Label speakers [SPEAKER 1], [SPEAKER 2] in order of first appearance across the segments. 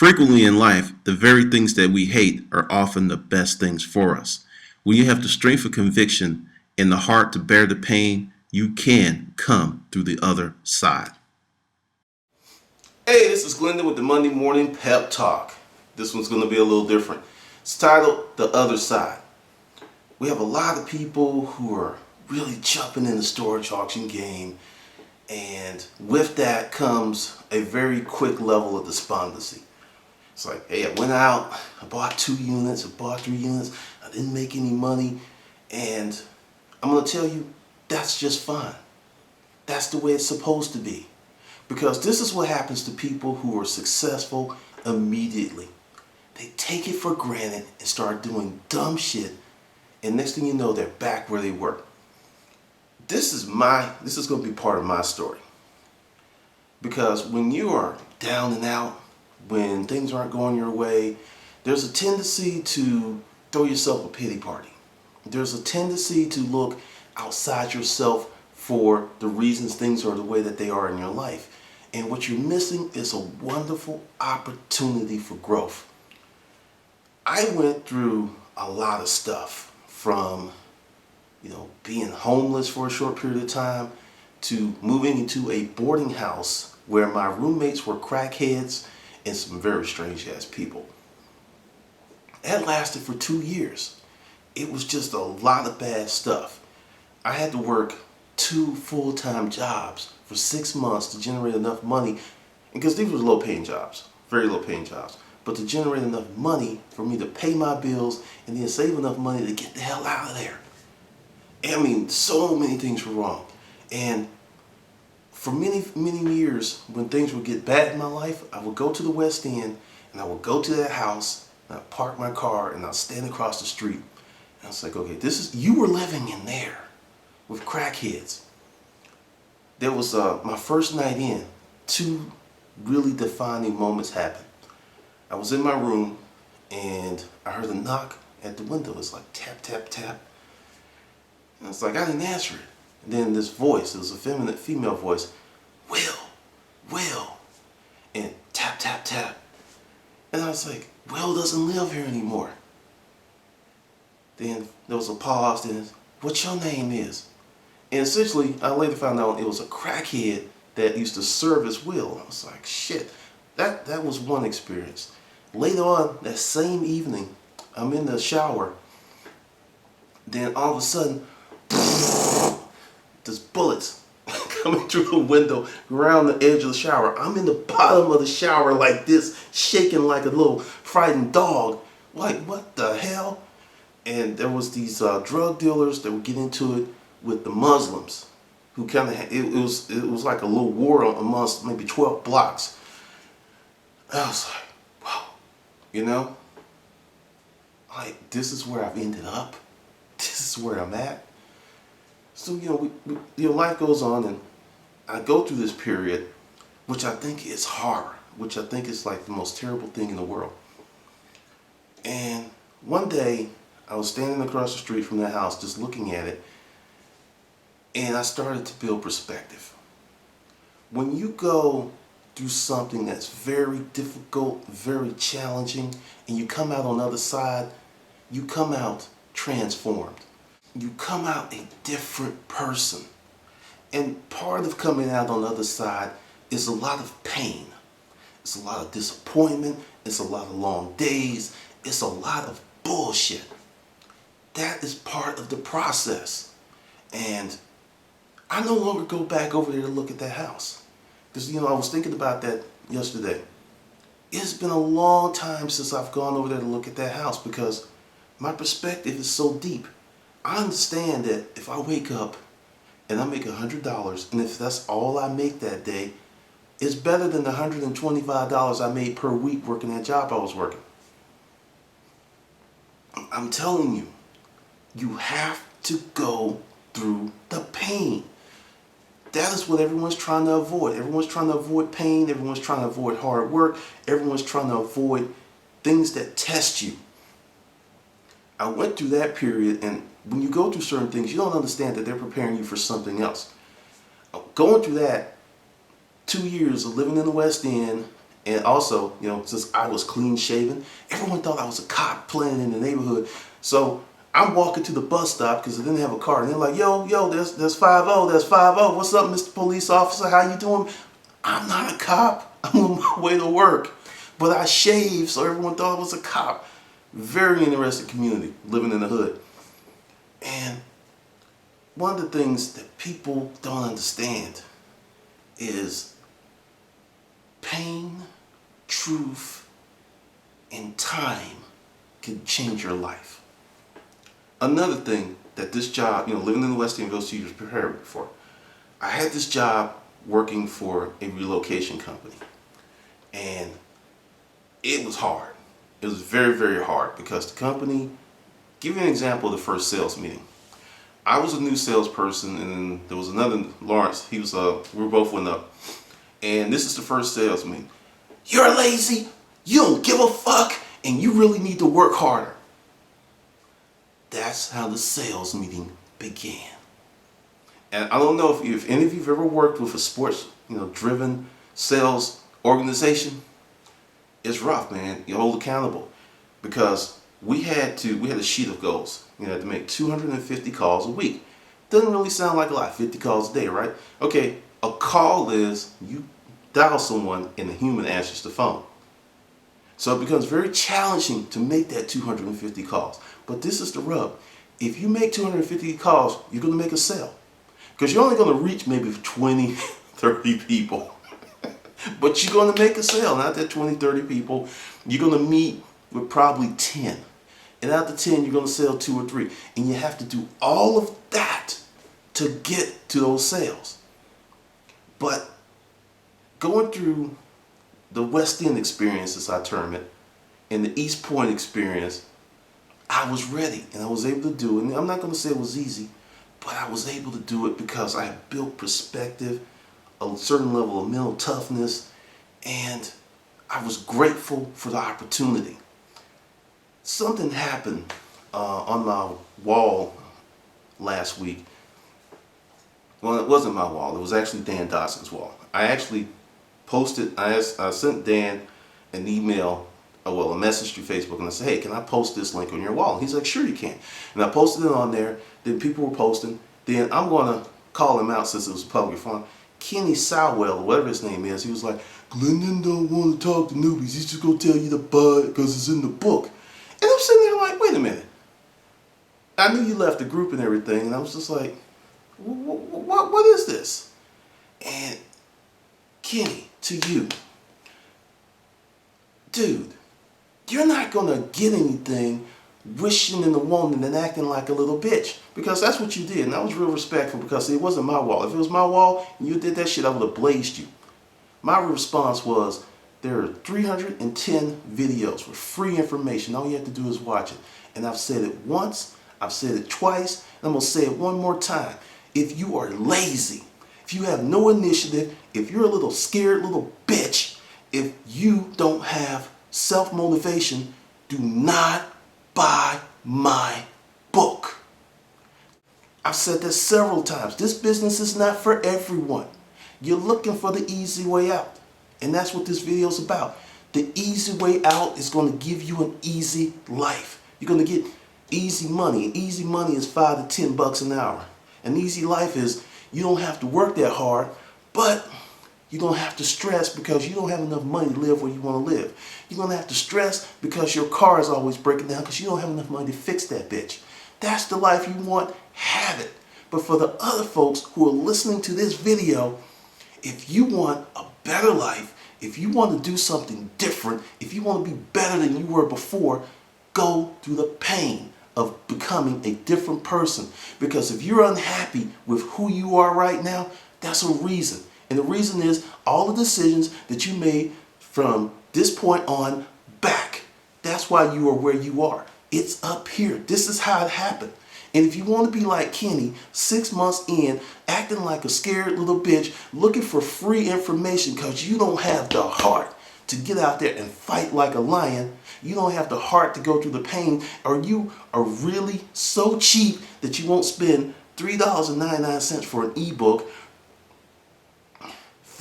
[SPEAKER 1] Frequently in life, the very things that we hate are often the best things for us. When you have the strength of conviction and the heart to bear the pain, you can come through the other side.
[SPEAKER 2] Hey, this is Glendon with the Monday Morning Pep Talk. This one's going to be a little different. It's titled The Other Side. We have a lot of people who are really jumping in the storage auction game, and with that comes a very quick level of despondency. It's like, hey, I went out, I bought 2 units, I bought 3 units, I didn't make any money, and I'm going to tell you, that's just fine. That's the way it's supposed to be. Because this is what happens to people who are successful immediately. They take it for granted and start doing dumb shit, and next thing you know, they're back where they were. This is going to be part of my story. Because when you are down and out, when things aren't going your way, there's a tendency to throw yourself a pity party. There's a tendency to look outside yourself for the reasons things are the way that they are in your life. And what you're missing is a wonderful opportunity for growth. I went through a lot of stuff from, being homeless for a short period of time to moving into a boarding house where my roommates were crackheads and some very strange ass people. That lasted for 2 years. It was just a lot of bad stuff. I had to work 2 full-time jobs for 6 months to generate enough money, because these were low-paying jobs, very low-paying jobs, but to generate enough money for me to pay my bills and then save enough money to get the hell out of there. I mean, so many things were wrong. And for many, many years, when things would get bad in my life, I would go to the West End and I would go to that house and I'd park my car and I'd stand across the street. And I was like, okay, you were living in there with crackheads. There was my first night in, 2 really defining moments happened. I was in my room and I heard a knock at the window. It's like tap, tap, tap. And it's like, I didn't answer it. And then this voice, it was a female voice, Will, and tap, tap, tap. And I was like, Will doesn't live here anymore. Then there was a pause, then, what your name is? And essentially, I later found out it was a crackhead that used to service Will. I was like, shit, that was one experience. Later on, that same evening, I'm in the shower. Then all of a sudden, there's bullets coming through the window around the edge of the shower. I'm in the bottom of the shower like this, shaking like a little frightened dog. Like, what the hell? And there was these drug dealers that would get into it with the Muslims, who kind of it was like a little war amongst maybe 12 blocks. I was like, wow, like, this is where I've ended up. This is where I'm at. So life goes on, and I go through this period, which I think is horror, which I think is like the most terrible thing in the world. And one day, I was standing across the street from that house, just looking at it. And I started to build perspective. When you go through something that's very difficult, very challenging, and you come out on the other side, you come out transformed. You come out a different person. And part of coming out on the other side is a lot of pain. It's a lot of disappointment. It's a lot of long days. It's a lot of bullshit. That is part of the process. And I no longer go back over there to look at that house. Because, I was thinking about that yesterday. It's been a long time since I've gone over there to look at that house, because my perspective is so deep. I understand that if I wake up and I make $100, and if that's all I make that day, it's better than the $125 I made per week working that job I was working. I'm telling you, you have to go through the pain. That is what everyone's trying to avoid. Everyone's trying to avoid pain. Everyone's trying to avoid hard work. Everyone's trying to avoid things that test you. I went through that period, and when you go through certain things, you don't understand that they're preparing you for something else. Going through that, 2 years of living in the West End And also, since I was clean shaven, everyone thought I was a cop playing in the neighborhood. So I'm walking to the bus stop because I didn't have a car. And they're like, yo, there's 5-0, there's 5-0. What's up, Mr. Police Officer? How you doing? I'm not a cop. I'm on my way to work. But I shaved, so everyone thought I was a cop. Very interesting community, living in the hood. And one of the things that people don't understand is pain, truth, and time can change your life. Another thing that this job, living in the West End goes to you to prepare me for. I had this job working for a relocation company, and it was hard. It was very, very hard because the company, give you an example of the first sales meeting. I was a new salesperson, and there was another, Lawrence, we both went up. And this is the first sales meeting. You're lazy, you don't give a fuck, and you really need to work harder. That's how the sales meeting began. And I don't know if any of you have ever worked with a sports, driven sales organization. It's rough, man. You hold accountable because we had a sheet of goals. You had to make 250 calls a week. Doesn't really sound like a lot, 50 calls a day, right? Okay, a call is you dial someone and the human answers the phone. So it becomes very challenging to make that 250 calls. But this is the rub. If you make 250 calls, you're going to make a sale. Because you're only going to reach maybe 20, 30 people. But you're going to make a sale. Not that 20, 30 people. You're going to meet with probably 10. And out of 10, you're going to sell 2 or 3. And you have to do all of that to get to those sales. But going through the West End experience, as I term it, and the East Point experience, I was ready and I was able to do it. And I'm not going to say it was easy, but I was able to do it because I had built perspective, a certain level of mental toughness, and I was grateful for the opportunity. Something happened on my wall last week. Well, it wasn't my wall. It was actually Dan Dotson's wall. I actually posted, I sent Dan an email, a message through Facebook, and I said, hey, can I post this link on your wall? And he's like, sure you can. And I posted it on there. Then people were posting. Then I'm going to call him out since it was a public forum. Kenny Sowell, or whatever his name is, he was like, Glendon don't want to talk to newbies. He's just going to tell you to buy it because it's in the book. And I'm sitting there like, wait a minute. I knew you left the group and everything, and I was just like, what is this? And Kenny, to you, dude, you're not going to get anything wishing and wanting and acting like a little bitch, because that's what you did. And I was real respectful because it wasn't my wall. If it was my wall and you did that shit, I would have blazed you. My response was, there are 310 videos with free information. All you have to do is watch it. And I've said it once, I've said it twice, and I'm going to say it one more time. If you are lazy, if you have no initiative, if you're a little scared little bitch, if you don't have self-motivation, do not buy my book. I've said this several times. This business is not for everyone. You're looking for the easy way out. And that's what this video is about. The easy way out is going to give you an easy life. You're going to get easy money. And easy money is $5 to $10 an hour. An easy life is you don't have to work that hard, but you don't have to stress because you don't have enough money to live where you want to live. You're going to have to stress because your car is always breaking down because you don't have enough money to fix that bitch. That's the life you want, have it. But for the other folks who are listening to this video, if you want a better life, if you want to do something different, if you want to be better than you were before, go through the pain of becoming a different person. Because if you're unhappy with who you are right now, that's a reason. And the reason is all the decisions that you made from this point on back. That's why you are where you are. It's up here. This is how it happened. And if you want to be like Kenny, 6 months in, acting like a scared little bitch, looking for free information because you don't have the heart to get out there and fight like a lion, you don't have the heart to go through the pain, or you are really so cheap that you won't spend $3.99 for an ebook,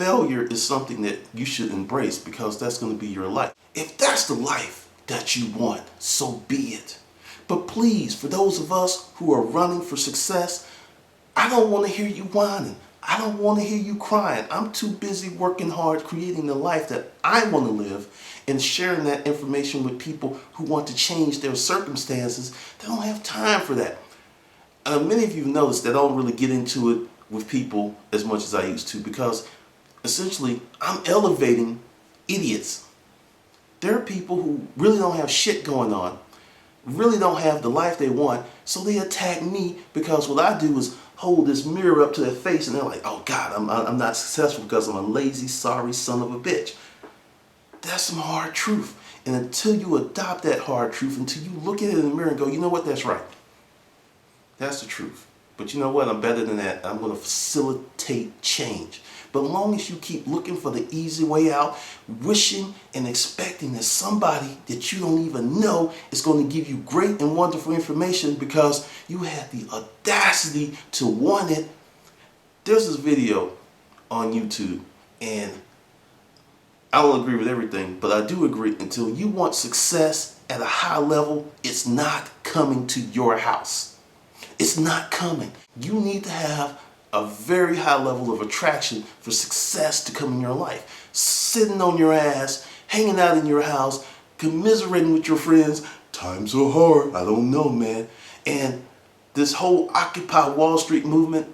[SPEAKER 2] failure is something that you should embrace because that's going to be your life. If that's the life that you want, so be it. But please, for those of us who are running for success, I don't want to hear you whining. I don't want to hear you crying. I'm too busy working hard, creating the life that I want to live, and sharing that information with people who want to change their circumstances. They don't have time for that. Many of you have noticed that I don't really get into it with people as much as I used to because essentially I'm elevating idiots. There are people who really don't have shit going on, really don't have the life they want, so they attack me because what I do is hold this mirror up to their face and they're like, oh God, I'm not successful because I'm a lazy, sorry son of a bitch. That's some hard truth. And until you adopt that hard truth, until you look at it in the mirror and go, you know what, that's right. That's the truth. But you know what, I'm better than that. I'm going to facilitate change. But as long as you keep looking for the easy way out, wishing and expecting that somebody that you don't even know is going to give you great and wonderful information because you had the audacity to want it. There's this video on YouTube, and I don't agree with everything, but I do agree until you want success at a high level, it's not coming to your house. It's not coming. You need to have a very high level of attraction for success to come in your life. Sitting on your ass, hanging out in your house, commiserating with your friends, times are hard, I don't know, man. And this whole Occupy Wall Street movement,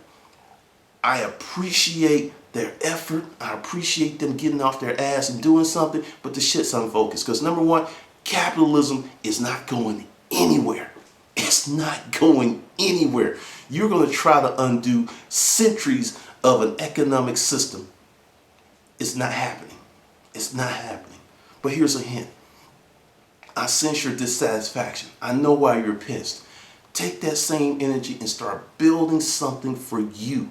[SPEAKER 2] I appreciate their effort. I appreciate them getting off their ass and doing something, but the shit's unfocused. Because number one, capitalism is not going anywhere. It's not going anywhere. You're going to try to undo centuries of an economic system. It's not happening. It's not happening. But here's a hint. I sense your dissatisfaction. I know why you're pissed. Take that same energy and start building something for you.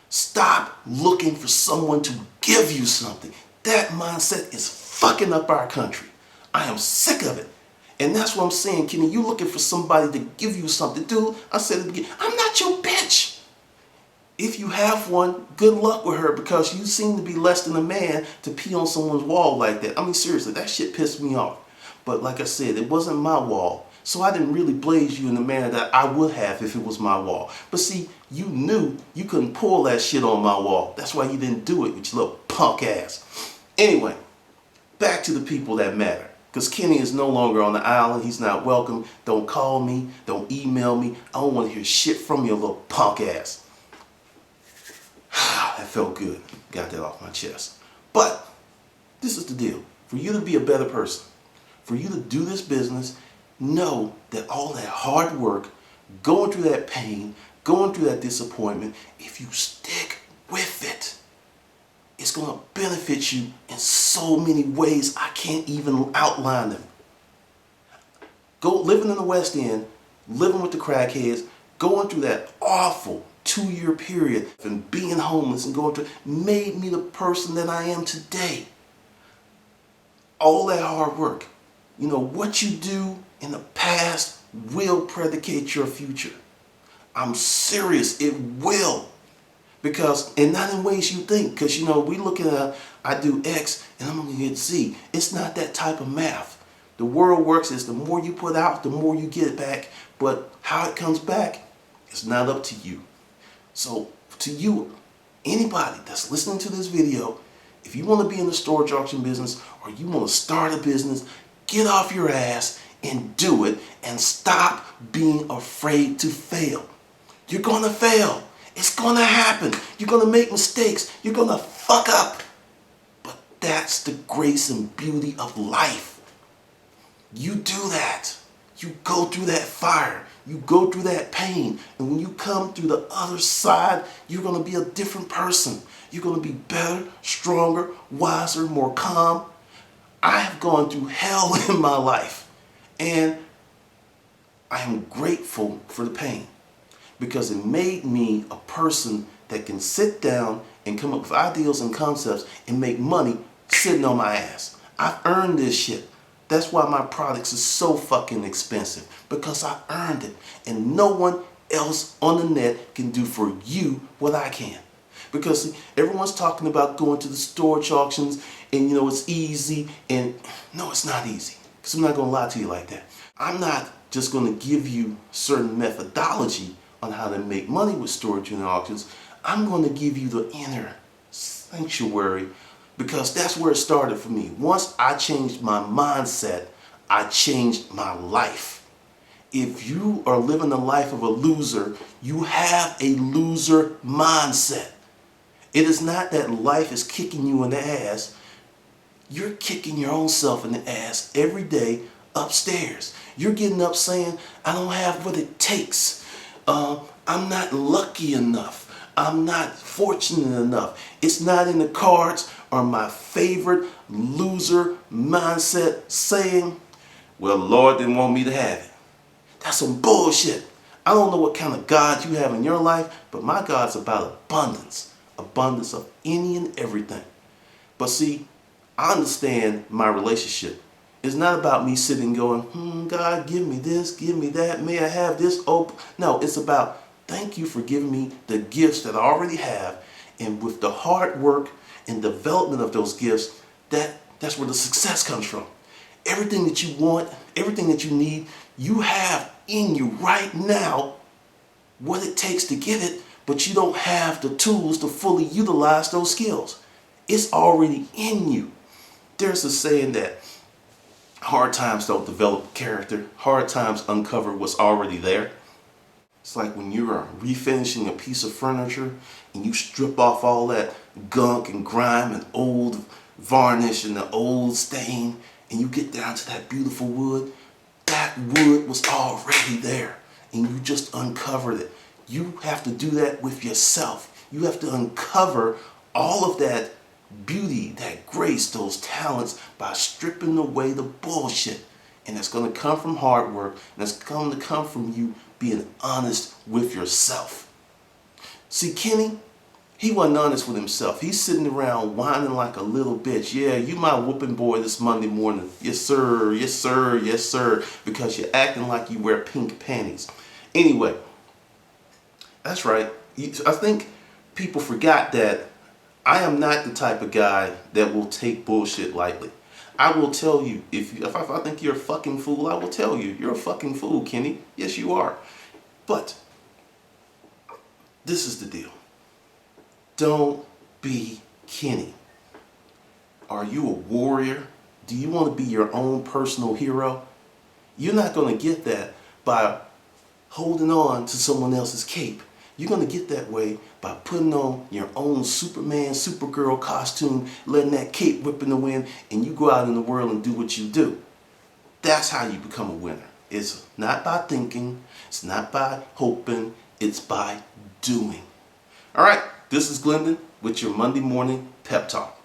[SPEAKER 2] Stop looking for someone to give you something. That mindset is fucking up our country. I am sick of it. And that's what I'm saying, Kenny. You looking for somebody to give you something. Dude, I said it again. I'm not your bitch. If you have one, good luck with her because you seem to be less than a man to pee on someone's wall like that. I mean, seriously, that shit pissed me off. But like I said, it wasn't my wall. So I didn't really blaze you in the manner that I would have if it was my wall. But see, you knew you couldn't pull that shit on my wall. That's why you didn't do it with your little punk ass. Anyway, back to the people that matter. Because Kenny is no longer on the island. He's not welcome. Don't call me. Don't email me. I don't want to hear shit from your little punk ass. That felt good. Got that off my chest. But this is the deal. For you to be a better person, for you to do this business, know that all that hard work, going through that pain, going through that disappointment, if you stick with it, it's going to benefit you in so many ways I can't even outline them. Go living in the West End, living with the crackheads, going through that awful 2-year period and being homeless and going through made me the person that I am today. All that hard work. You know, what you do in the past will predicate your future. I'm serious, it will. Because, and not in ways you think, because you know, we look at, I do X and I'm going to get Z. It's not that type of math. The world works is the more you put out, the more you get back. But how it comes back, it's not up to you. So to you, anybody that's listening to this video, if you want to be in the storage auction business or you want to start a business, get off your ass and do it and stop being afraid to fail. You're going to fail. It's going to happen. You're going to make mistakes. You're going to fuck up. But that's the grace and beauty of life. You do that. You go through that fire. You go through that pain. And when you come through the other side, you're going to be a different person. You're going to be better, stronger, wiser, more calm. I have gone through hell in my life. And I am grateful for the pain. Because it made me a person that can sit down and come up with ideals and concepts and make money sitting on my ass. I've earned this shit. That's why my products are so fucking expensive. Because I earned it. And no one else on the net can do for you what I can. Because see, everyone's talking about going to the storage auctions and it's easy, and no, it's not easy. Because I'm not going to lie to you like that. I'm not just going to give you certain methodology on how to make money with storage unit auctions. I'm going to give you the inner sanctuary, because that's where it started for me. Once I changed my mindset, I changed my life. If you are living the life of a loser, you have a loser mindset. It is not that life is kicking you in the ass. You're kicking your own self in the ass every day upstairs. You're getting up saying, I don't have what it takes. I'm not lucky enough. I'm not fortunate enough. It's not in the cards. Or my favorite loser mindset saying, well, Lord didn't want me to have it. That's some bullshit. I don't know what kind of God you have in your life, but my God's about abundance. Abundance of any and everything. But see, I understand my relationship. It's not about me sitting going, God, give me this, give me that. May I have this? Oh, no, it's about thank you for giving me the gifts that I already have. And with the hard work and development of those gifts, that's where the success comes from. Everything that you want, everything that you need, you have in you right now what it takes to get it, but you don't have the tools to fully utilize those skills. It's already in you. There's a saying that hard times don't develop character. Hard times uncover what's already there. It's like when you are refinishing a piece of furniture and you strip off all that gunk and grime and old varnish and the old stain, and you get down to that beautiful wood. That wood was already there and you just uncovered it. You have to do that with yourself. You have to uncover all of that beauty, that grace, those talents by stripping away the bullshit. And that's going to come from hard work, and it's going to come from you being honest with yourself. See, Kenny, he wasn't honest with himself. He's sitting around whining like a little bitch. Yeah, you my whooping boy this Monday morning. Yes, sir. Yes, sir. Yes, sir. Because you're acting like you wear pink panties. Anyway, that's right. I think people forgot that I am not the type of guy that will take bullshit lightly. I will tell you, if I think you're a fucking fool, I will tell you, you're a fucking fool, Kenny. Yes, you are. But this is the deal. Don't be Kenny. Are you a warrior? Do you want to be your own personal hero? You're not going to get that by holding on to someone else's cape. You're going to get that way by putting on your own Superman, Supergirl costume, letting that cape whip in the wind, and you go out in the world and do what you do. That's how you become a winner. It's not by thinking. It's not by hoping. It's by doing. All right, this is Glendon with your Monday morning pep talk.